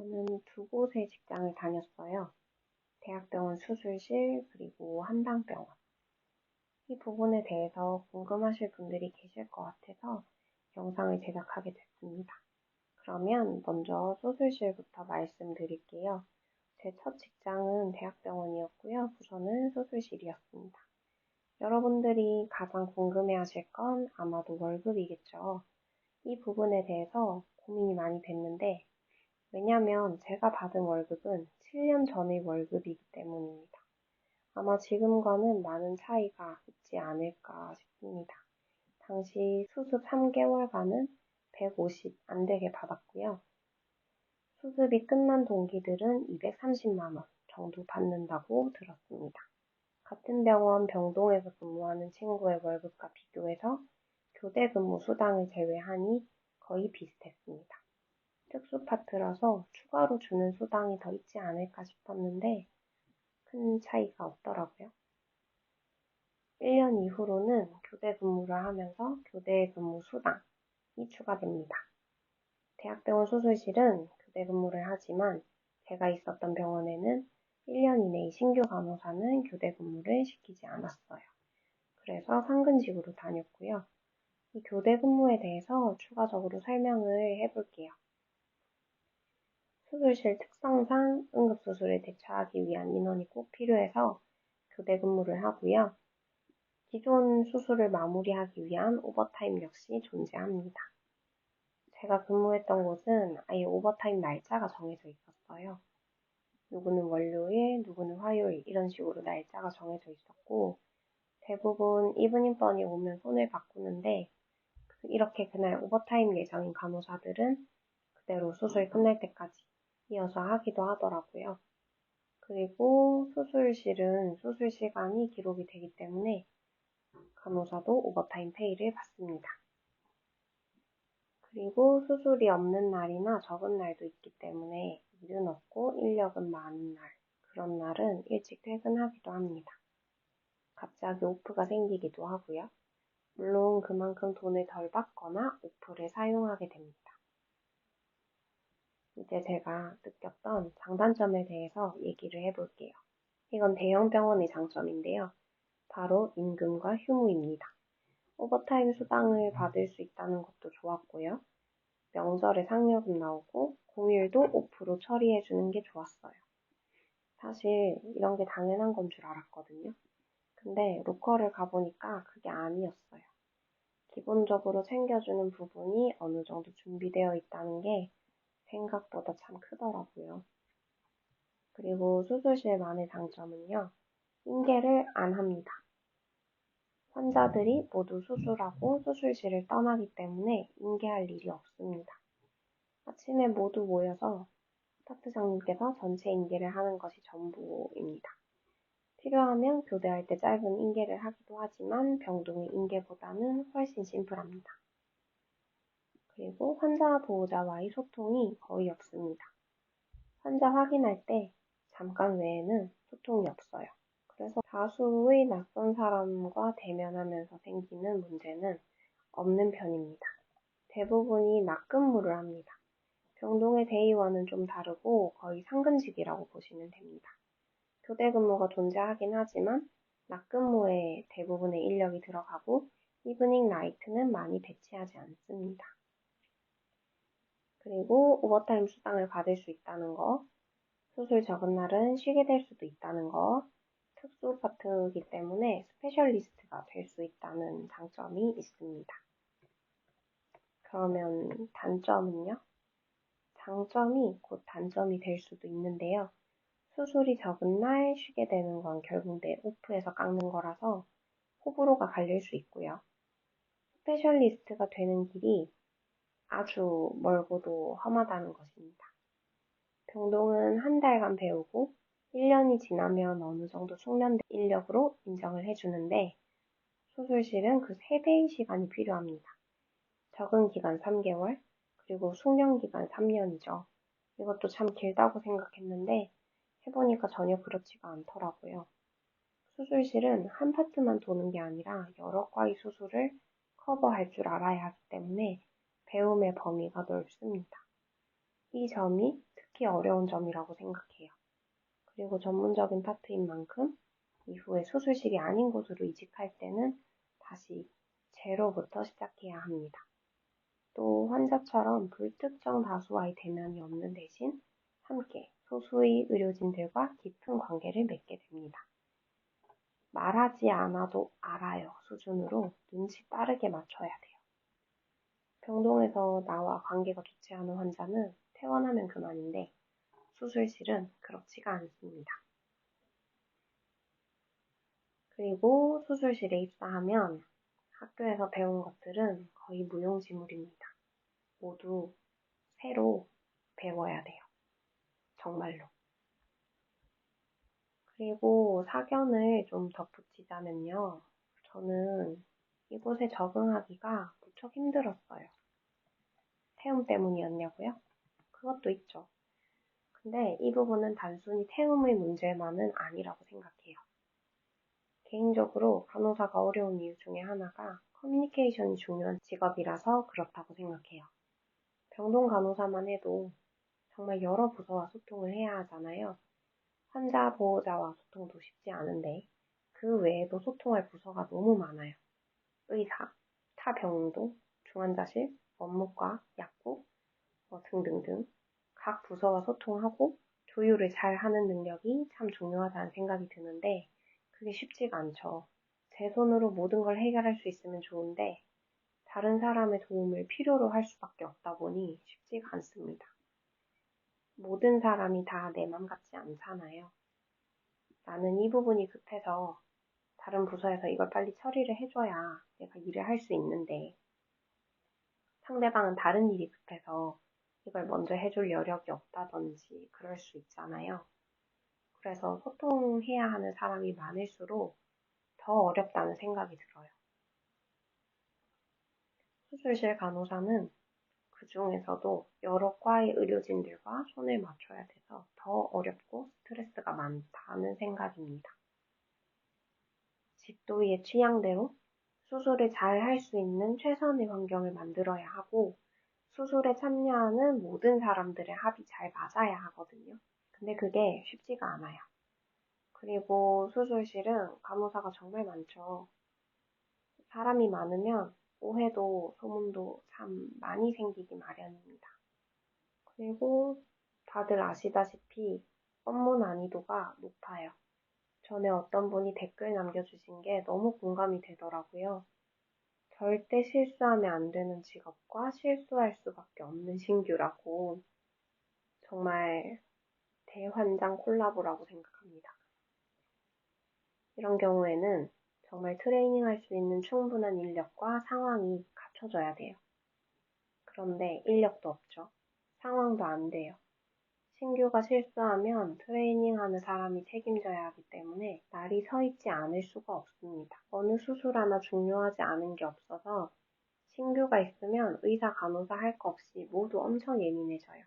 저는 두 곳의 직장을 다녔어요. 대학병원 수술실, 그리고 한방병원. 이 부분에 대해서 궁금하실 분들이 계실 것 같아서 영상을 제작하게 됐습니다. 그러면 먼저 수술실부터 말씀드릴게요. 제 첫 직장은 대학병원이었고요. 부서는 수술실이었습니다. 여러분들이 가장 궁금해하실 건 아마도 월급이겠죠. 이 부분에 대해서 고민이 많이 됐는데 왜냐면 제가 받은 월급은 7년 전의 월급이기 때문입니다. 아마 지금과는 많은 차이가 있지 않을까 싶습니다. 당시 수습 3개월간은 150 안 되게 받았고요. 수습이 끝난 동기들은 230만 원 정도 받는다고 들었습니다. 같은 병원 병동에서 근무하는 친구의 월급과 비교해서 교대 근무 수당을 제외하니 거의 비슷했습니다. 특수 파트라서 추가로 주는 수당이 더 있지 않을까 싶었는데 큰 차이가 없더라고요. 1년 이후로는 교대 근무를 하면서 교대 근무 수당이 추가됩니다. 대학병원 수술실은 교대 근무를 하지만 제가 있었던 병원에는 1년 이내의 신규 간호사는 교대 근무를 시키지 않았어요. 그래서 상근직으로 다녔고요. 이 교대 근무에 대해서 추가적으로 설명을 해볼게요. 수술실 특성상 응급수술을 대처하기 위한 인원이 꼭 필요해서 교대 근무를 하고요. 기존 수술을 마무리하기 위한 오버타임 역시 존재합니다. 제가 근무했던 곳은 아예 오버타임 날짜가 정해져 있었어요. 누구는 월요일, 누구는 화요일 이런 식으로 날짜가 정해져 있었고 대부분 이브닝 번이 오면 손을 바꾸는데 이렇게 그날 오버타임 예정인 간호사들은 그대로 수술 끝날 때까지 이어서 하기도 하더라고요. 그리고 수술실은 수술 시간이 기록이 되기 때문에 간호사도 오버타임 페이를 받습니다. 그리고 수술이 없는 날이나 적은 날도 있기 때문에 일은 없고 인력은 많은 날, 그런 날은 일찍 퇴근하기도 합니다. 갑자기 오프가 생기기도 하고요. 물론 그만큼 돈을 덜 받거나 오프를 사용하게 됩니다. 이제 제가 느꼈던 장단점에 대해서 얘기를 해볼게요. 이건 대형 병원의 장점인데요. 바로 임금과 휴무입니다. 오버타임 수당을 받을 수 있다는 것도 좋았고요. 명절에 상여금 나오고 공휴일도 오프로 처리해주는 게 좋았어요. 사실 이런 게 당연한 건 줄 알았거든요. 근데 로컬을 가보니까 그게 아니었어요. 기본적으로 챙겨주는 부분이 어느 정도 준비되어 있다는 게 생각보다 참 크더라고요. 그리고 수술실만의 장점은요. 인계를 안 합니다. 환자들이 모두 수술하고 수술실을 떠나기 때문에 인계할 일이 없습니다. 아침에 모두 모여서 파트장님께서 전체 인계를 하는 것이 전부입니다. 필요하면 교대할 때 짧은 인계를 하기도 하지만 병동의 인계보다는 훨씬 심플합니다. 그리고 환자 보호자와의 소통이 거의 없습니다. 환자 확인할 때 잠깐 외에는 소통이 없어요. 그래서 다수의 낯선 사람과 대면하면서 생기는 문제는 없는 편입니다. 대부분이 낮근무를 합니다. 병동의 대의원은 좀 다르고 거의 상근직이라고 보시면 됩니다. 교대 근무가 존재하긴 하지만 낮근무에 대부분의 인력이 들어가고 이브닝 나이트는 많이 배치하지 않습니다. 그리고 오버타임 수당을 받을 수 있다는 거, 수술 적은 날은 쉬게 될 수도 있다는 거, 특수 파트이기 때문에 스페셜리스트가 될 수 있다는 장점이 있습니다. 그러면 단점은요? 장점이 곧 단점이 될 수도 있는데요. 수술이 적은 날 쉬게 되는 건 결국 내 오프에서 깎는 거라서 호불호가 갈릴 수 있고요. 스페셜리스트가 되는 길이 아주 멀고도 험하다는 것입니다. 병동은 한 달간 배우고 1년이 지나면 어느 정도 숙련된 인력으로 인정을 해주는데 수술실은 그 3배의 시간이 필요합니다. 적응 기간 3개월, 그리고 숙련 기간 3년이죠. 이것도 참 길다고 생각했는데 해보니까 전혀 그렇지가 않더라고요. 수술실은 한 파트만 도는 게 아니라 여러 과의 수술을 커버할 줄 알아야 하기 때문에 배움의 범위가 넓습니다. 이 점이 특히 어려운 점이라고 생각해요. 그리고 전문적인 파트인 만큼 이후에 수술실이 아닌 곳으로 이직할 때는 다시 제로부터 시작해야 합니다. 또 환자처럼 불특정 다수와의 대면이 없는 대신 함께 소수의 의료진들과 깊은 관계를 맺게 됩니다. 말하지 않아도 알아요 수준으로 눈치 빠르게 맞춰야 돼요. 병동에서 나와 관계가 좋지 않은 환자는 퇴원하면 그만인데 수술실은 그렇지가 않습니다. 그리고 수술실에 입사하면 학교에서 배운 것들은 거의 무용지물입니다. 모두 새로 배워야 돼요. 정말로. 그리고 사견을 좀 덧붙이자면요. 저는 이곳에 적응하기가 무척 힘들었어요. 태움 때문이었냐고요? 그것도 있죠. 근데 이 부분은 단순히 태움의 문제만은 아니라고 생각해요. 개인적으로 간호사가 어려운 이유 중에 하나가 커뮤니케이션이 중요한 직업이라서 그렇다고 생각해요. 병동 간호사만 해도 정말 여러 부서와 소통을 해야 하잖아요. 환자 보호자와 소통도 쉽지 않은데 그 외에도 소통할 부서가 너무 많아요. 의사, 타 병동, 중환자실, 업무과, 약국 등등등 각 부서와 소통하고 조율을 잘 하는 능력이 참 중요하다는 생각이 드는데 그게 쉽지가 않죠. 제 손으로 모든 걸 해결할 수 있으면 좋은데 다른 사람의 도움을 필요로 할 수밖에 없다 보니 쉽지가 않습니다. 모든 사람이 다 내 맘 같지 않잖아요. 나는 이 부분이 급해서 다른 부서에서 이걸 빨리 처리를 해줘야 내가 일을 할 수 있는데 상대방은 다른 일이 급해서 이걸 먼저 해줄 여력이 없다든지 그럴 수 있잖아요. 그래서 소통해야 하는 사람이 많을수록 더 어렵다는 생각이 들어요. 수술실 간호사는 그 중에서도 여러 과의 의료진들과 손을 맞춰야 돼서 더 어렵고 스트레스가 많다는 생각입니다. 집도의의 취향대로 수술을 잘 할 수 있는 최선의 환경을 만들어야 하고 수술에 참여하는 모든 사람들의 합이 잘 맞아야 하거든요. 근데 그게 쉽지가 않아요. 그리고 수술실은 간호사가 정말 많죠. 사람이 많으면 오해도 소문도 참 많이 생기기 마련입니다. 그리고 다들 아시다시피 업무 난이도가 높아요. 전에 어떤 분이 댓글 남겨주신 게 너무 공감이 되더라고요. 절대 실수하면 안 되는 직업과 실수할 수밖에 없는 신규라고. 정말 대환장 콜라보라고 생각합니다. 이런 경우에는 정말 트레이닝할 수 있는 충분한 인력과 상황이 갖춰져야 돼요. 그런데 인력도 없죠. 상황도 안 돼요. 신규가 실수하면 트레이닝하는 사람이 책임져야 하기 때문에 날이 서 있지 않을 수가 없습니다. 어느 수술 하나 중요하지 않은 게 없어서 신규가 있으면 의사, 간호사 할 거 없이 모두 엄청 예민해져요.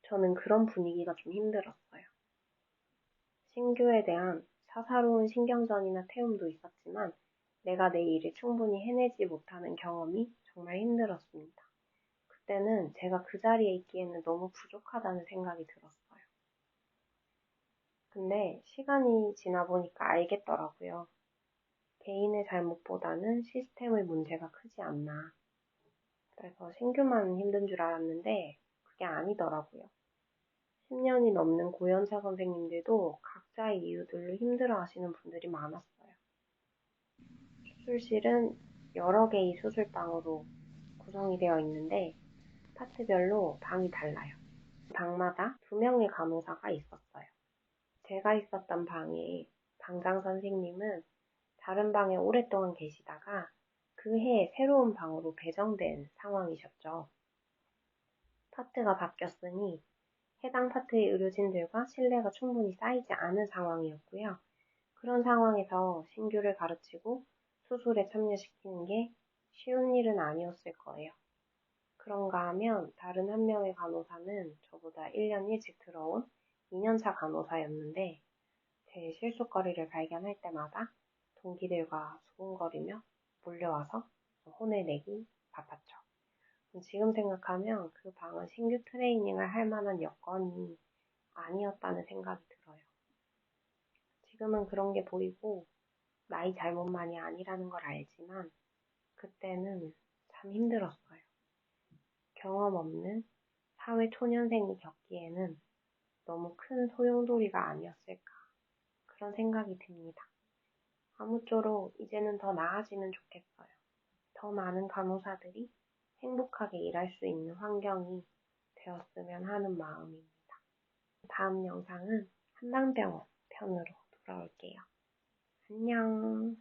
저는 그런 분위기가 좀 힘들었어요. 신규에 대한 사사로운 신경전이나 태움도 있었지만 내가 내 일을 충분히 해내지 못하는 경험이 정말 힘들었습니다. 그때는 제가 그 자리에 있기에는 너무 부족하다는 생각이 들었어요. 근데 시간이 지나 보니까 알겠더라고요. 개인의 잘못보다는 시스템의 문제가 크지 않나. 그래서 신규만 힘든 줄 알았는데 그게 아니더라고요. 10년이 넘는 고연차 선생님들도 각자의 이유들로 힘들어 하시는 분들이 많았어요. 수술실은 여러 개의 수술방으로 구성이 되어 있는데 파트별로 방이 달라요. 방마다 2명의 간호사가 있었어요. 제가 있었던 방에 방장 선생님은 다른 방에 오랫동안 계시다가 그 해에 새로운 방으로 배정된 상황이셨죠. 파트가 바뀌었으니 해당 파트의 의료진들과 신뢰가 충분히 쌓이지 않은 상황이었고요. 그런 상황에서 신규를 가르치고 수술에 참여시키는 게 쉬운 일은 아니었을 거예요. 그런가 하면 다른 한 명의 간호사는 저보다 1년 일찍 들어온 2년차 간호사였는데 제 실수거리를 발견할 때마다 동기들과 수군거리며 몰려와서 혼을 내기 바빴죠. 지금 생각하면 그 방은 신규 트레이닝을 할 만한 여건이 아니었다는 생각이 들어요. 지금은 그런 게 보이고 나이 잘못만이 아니라는 걸 알지만 그때는 참 힘들었어요. 경험 없는 사회 초년생이 겪기에는 너무 큰 소용돌이가 아니었을까 그런 생각이 듭니다. 아무쪼록 이제는 더 나아지면 좋겠어요. 더 많은 간호사들이 행복하게 일할 수 있는 환경이 되었으면 하는 마음입니다. 다음 영상은 한방병원 편으로 돌아올게요. 안녕.